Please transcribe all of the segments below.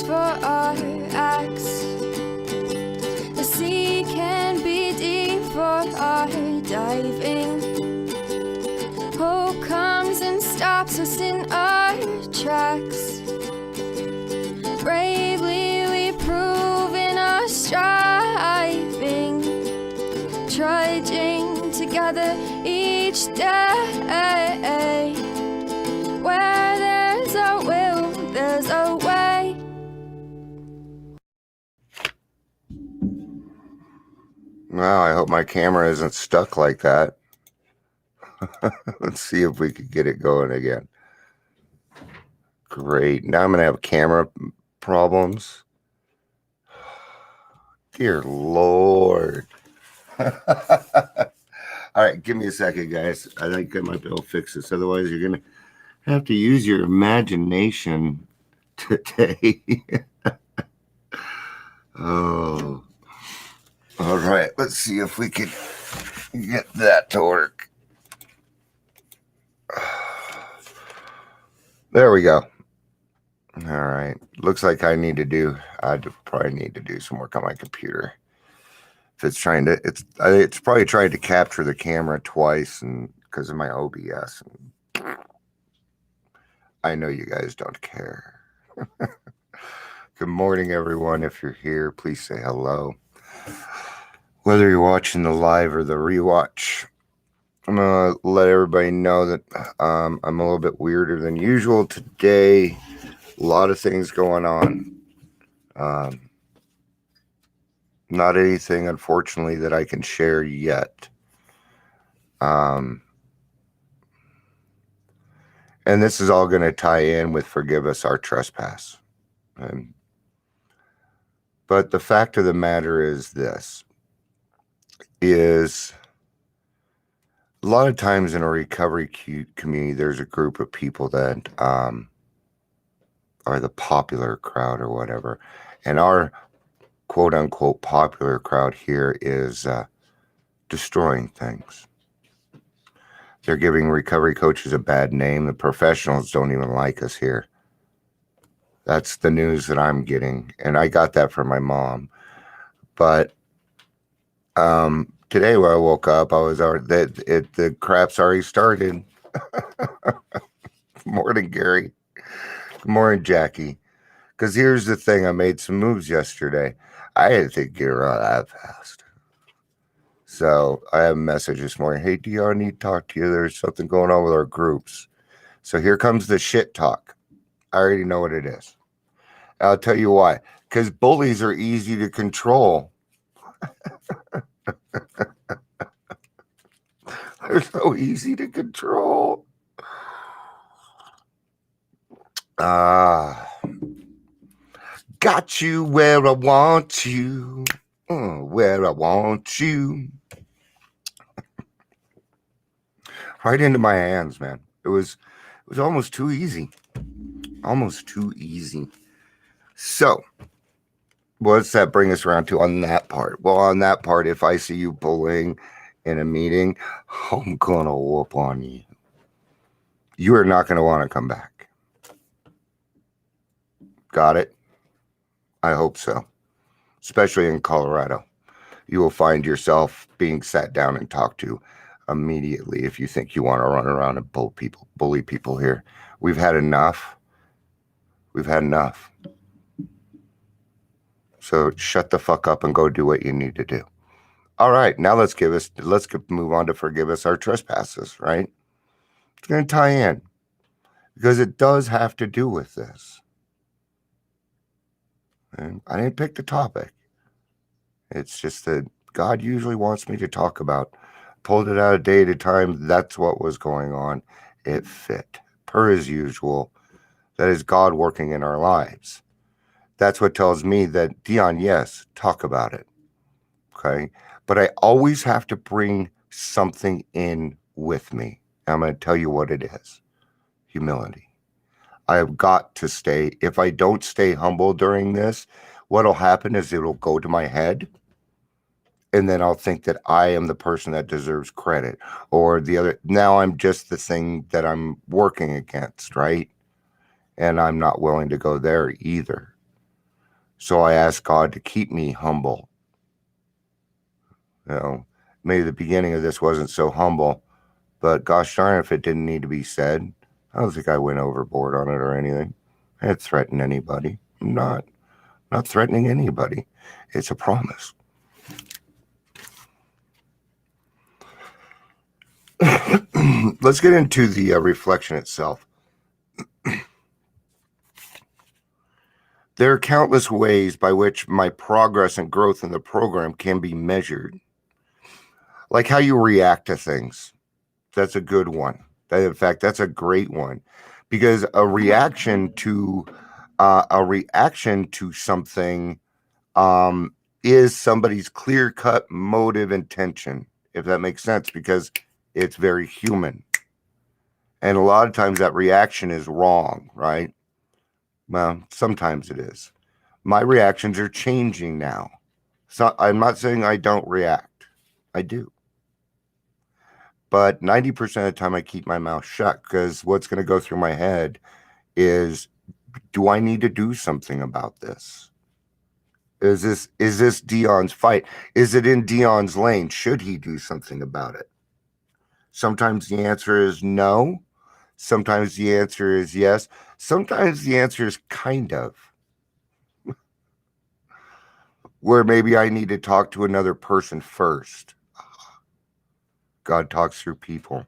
for our acts. The sea can be deep for our diving. Hope comes and stops us in our tracks. Bravely we prove in our striving, trudging together each day. Where there's a will, there's a way. Well, I hope my camera isn't stuck like that. Let's see if we could get it going again. Great. Now I'm going to have camera problems. Dear Lord. All right, give me a second, guys. I think I might be able to fix this. Otherwise, you're going to have to use your imagination today. Oh. All right, let's see if we can get that to work. There we go. All right. Looks like I'd probably need to do some work on my computer. If it's it's probably tried to capture the camera twice, and because of my OBS. And I know you guys don't care. Good morning, everyone. If you're here, please say hello. Whether you're watching the live or the rewatch, I'm going to let everybody know that I'm a little bit weirder than usual today. A lot of things going on. Not anything, unfortunately, that I can share yet. And this is all going to tie in with Forgive Us Our Trespass. But the fact of the matter is this, is a lot of times in a recovery community, there's a group of people that are the popular crowd or whatever. And our quote-unquote popular crowd here is destroying things. They're giving recovery coaches a bad name. The professionals don't even like us here. That's the news that I'm getting. And I got that from my mom. But today when I woke up, the crap's already started. Morning, Gary. Good morning, Jackie. Because here's the thing. I made some moves yesterday. I didn't think get around that fast. So I have a message this morning. Hey, DR, I need to talk to you. There's something going on with our groups. So here comes the shit talk. I already know what it is. I'll tell you why. Because bullies are easy to control. They're so easy to control. Got you where I want you. Where I want you. Right into my hands, man. It was almost too easy. Almost too easy. So, what's that bring us around to on that part? Well, on that part, if I see you bullying in a meeting, I'm going to whoop on you. You are not going to want to come back. Got it? I hope so. Especially in Colorado. You will find yourself being sat down and talked to immediately if you think you want to run around and bully people here. We've had enough. We've had enough. So shut the fuck up and go do what you need to do. All right, now let's move on to Forgive Us Our Trespasses, right? It's going to tie in because it does have to do with this. And I didn't pick the topic. It's just that God usually wants me to talk about. Pulled it out a day at a time. That's what was going on. It fit. Per as usual. That is God working in our lives. That's what tells me that, Dion, yes, talk about it. Okay? But I always have to bring something in with me. I'm going to tell you what it is. Humility. I have got to stay. If I don't stay humble during this, what'll happen is it'll go to my head. And then I'll think that I am the person that deserves credit. Or the other. Now I'm just the thing that I'm working against, right? And I'm not willing to go there either. So I ask God to keep me humble. Maybe the beginning of this wasn't so humble, but gosh darn, if it didn't need to be said, I don't think I went overboard on it or anything. I didn't threaten anybody. I'm not threatening anybody. It's a promise. Let's get into the reflection itself. There are countless ways by which my progress and growth in the program can be measured. Like how you react to things. That's a good one. In fact, that's a great one, because a reaction to something is somebody's clear-cut motive intention, if that makes sense, because it's very human. And a lot of times that reaction is wrong, right? Well, sometimes it is. My reactions are changing now. So I'm not saying I don't react. I do. But 90% of the time I keep my mouth shut, because what's going to go through my head is, do I need to do something about this? Is this Dion's fight? Is it in Dion's lane? Should he do something about it? Sometimes the answer is no. Sometimes the answer is yes. Sometimes the answer is kind of. Where maybe I need to talk to another person first. God talks through people.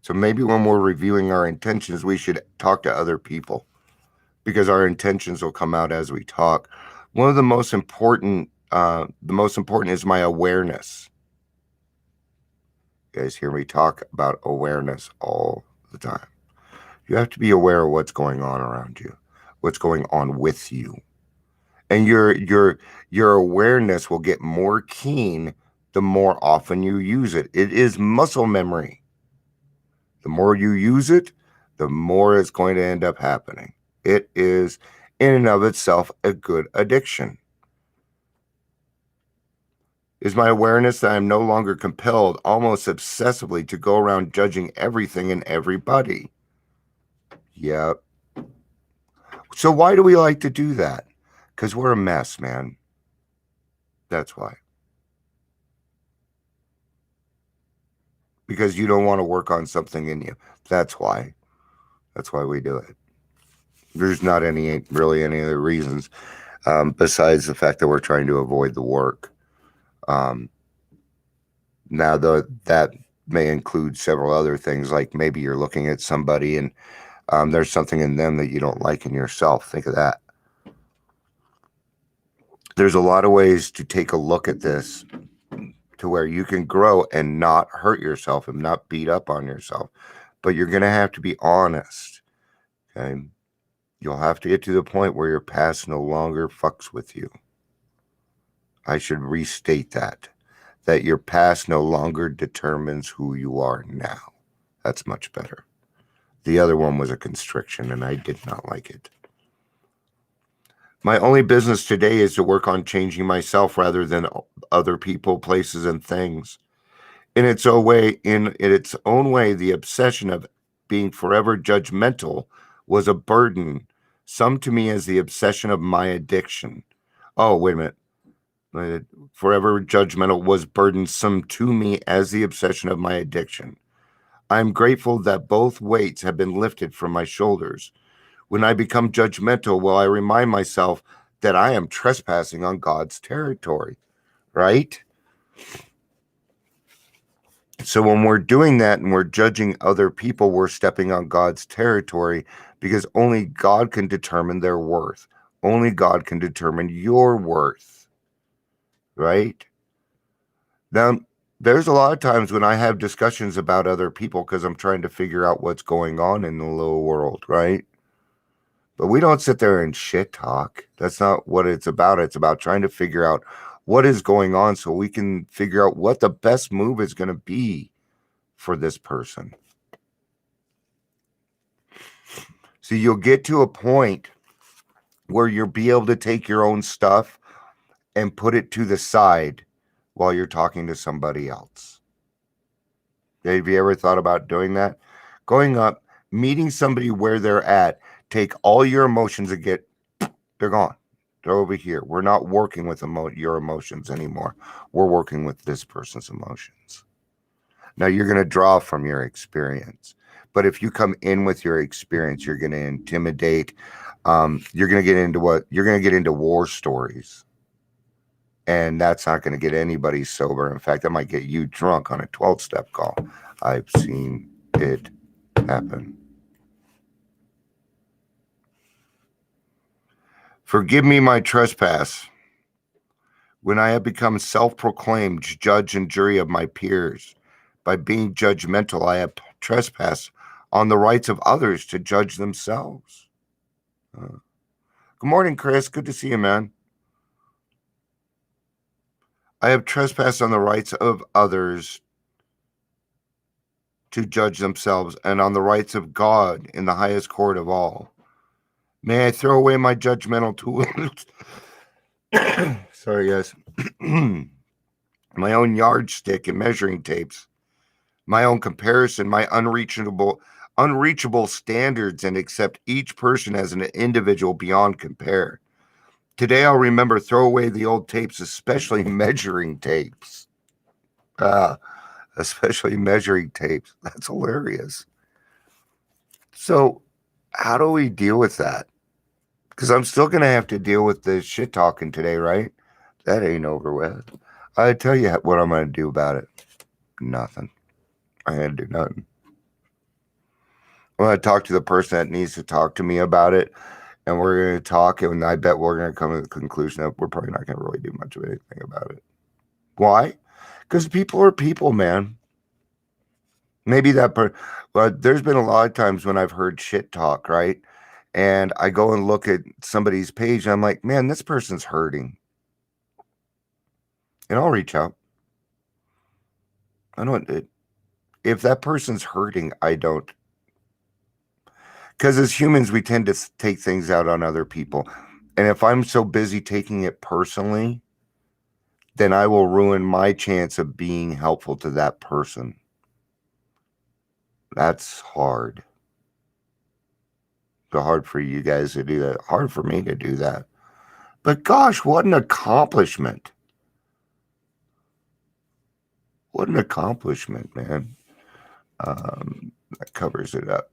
So maybe when we're reviewing our intentions, we should talk to other people, because our intentions will come out as we talk. One of the most important is my awareness. You guys hear me talk about awareness all the time. You have to be aware of what's going on around you, what's going on with you. And your awareness will get more keen the more often you use it. It is muscle memory. The more you use it, the more it's going to end up happening. It is in and of itself a good addiction. Is my awareness that I'm no longer compelled almost obsessively to go around judging everything and everybody. Yep. So why do we like to do that? Because we're a mess, man. That's why. Because you don't want to work on something in you. That's why. That's why we do it. There's not really any other reasons besides the fact that we're trying to avoid the work. Now, that may include several other things, like maybe you're looking at somebody and there's something in them that you don't like in yourself. Think of that. There's a lot of ways to take a look at this to where you can grow and not hurt yourself and not beat up on yourself. But you're going to have to be honest. Okay? You'll have to get to the point where your past no longer fucks with you. I should restate that your past no longer determines who you are now. That's much better. The other one was a constriction, and I did not like it. My only business today is to work on changing myself rather than other people, places, and things. In its own way, the obsession of being forever judgmental was a burden, some to me as the obsession of my addiction. Oh, wait a minute. Forever judgmental was burdensome to me as the obsession of my addiction. I am grateful that both weights have been lifted from my shoulders. When I become judgmental, I remind myself that I am trespassing on God's territory, right? So when we're doing that and we're judging other people, we're stepping on God's territory, because only God can determine their worth. Only God can determine your worth, right? Now, there's a lot of times when I have discussions about other people because I'm trying to figure out what's going on in the little world, right? But we don't sit there and shit talk. That's not what it's about. It's about trying to figure out what is going on so we can figure out what the best move is going to be for this person. So you'll get to a point where you'll be able to take your own stuff and put it to the side while you're talking to somebody else. Have you ever thought about doing that? Going up, meeting somebody where they're at, take all your emotions and they're gone. They're over here. We're not working with your emotions anymore. We're working with this person's emotions. Now you're going to draw from your experience. But if you come in with your experience, you're going to intimidate. You're going to get into war stories. And that's not going to get anybody sober. In fact, that might get you drunk on a 12-step call. I've seen it happen. Forgive me my trespass. When I have become self-proclaimed judge and jury of my peers, by being judgmental, I have trespassed on the rights of others to judge themselves. Good morning, Chris. Good to see you, man. I have trespassed on the rights of others to judge themselves and on the rights of God in the highest court of all. May I throw away my judgmental tools? Sorry, guys. My own yardstick and measuring tapes, my own comparison, my unreachable standards, and accept each person as an individual beyond compare. Today I'll remember, throw away the old tapes, especially measuring tapes. Especially measuring tapes. That's hilarious. So how do we deal with that? Because I'm still going to have to deal with this shit talking today, right? That ain't over with. I tell you what I'm going to do about it. Nothing. I ain't do nothing. I'm going to talk to the person that needs to talk to me about it. And we're going to talk, and I bet we're going to come to the conclusion that we're probably not going to really do much of anything about it. Why? Because people are people, man. Maybe that part, but there's been a lot of times when I've heard shit talk, right? And I go and look at somebody's page, and I'm like, man, this person's hurting. And I'll reach out. If that person's hurting, I don't. Because as humans, we tend to take things out on other people. And if I'm so busy taking it personally, then I will ruin my chance of being helpful to that person. That's hard. It's hard for you guys to do that. Hard for me to do that. But gosh, what an accomplishment. What an accomplishment, man. That covers it up.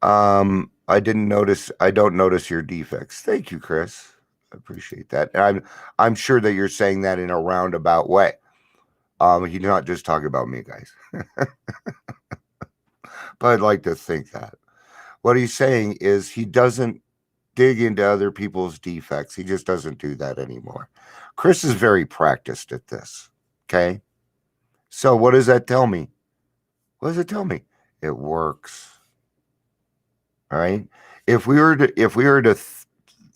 I don't notice your defects. Thank you, Chris. I appreciate that. And I'm sure that you're saying that in a roundabout way. He's not just talking about me, guys. But I'd like to think that. What he's saying is he doesn't dig into other people's defects. He just doesn't do that anymore. Chris is very practiced at this. Okay. So what does that tell me? What does it tell me? It works. All right. If we were to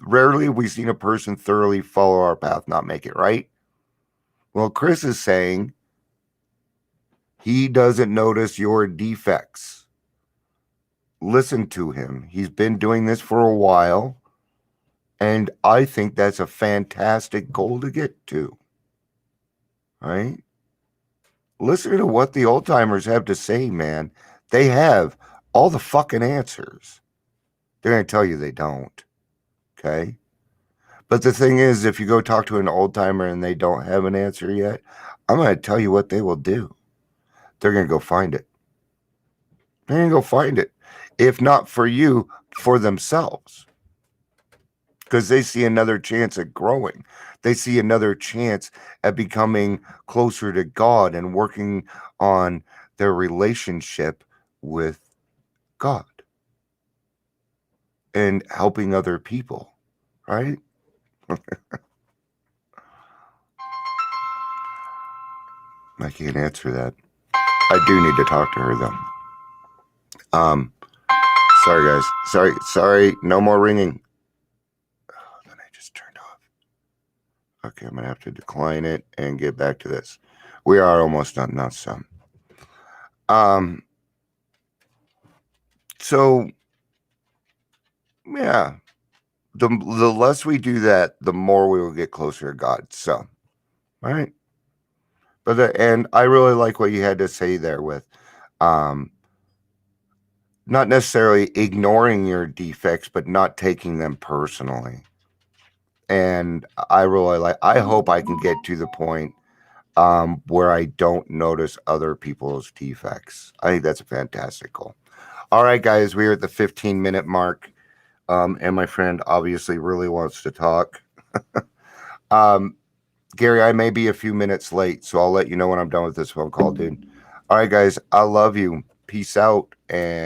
rarely have we seen a person thoroughly follow our path, not make it right. Well, Chris is saying he doesn't notice your defects. Listen to him. He's been doing this for a while. And I think that's a fantastic goal to get to. All right. Listen to what the old timers have to say, man. They have all the fucking answers. They're going to tell you they don't. Okay. But the thing is, if you go talk to an old timer and they don't have an answer yet, I'm going to tell you what they will do. They're going to go find it. They're going to go find it. If not for you, for themselves. Because they see another chance at growing. They see another chance at becoming closer to God and working on their relationship with God and helping other people, right? I can't answer that. I do need to talk to her though. Sorry guys. Sorry. No more ringing. Oh, then I just turned off. Okay, I'm gonna have to decline it and get back to this. We are almost done now, so. So yeah, the less we do that, the more we will get closer to God. So, all right. But and I really like what you had to say there with, not necessarily ignoring your defects, but not taking them personally. And I really like, I hope I can get to the point where I don't notice other people's defects. I think that's a fantastic goal. All right, guys, we're at the 15-minute mark. And my friend obviously really wants to talk. Gary, I may be a few minutes late, so I'll let you know when I'm done with this phone call, dude. All right, guys, I love you. Peace out. And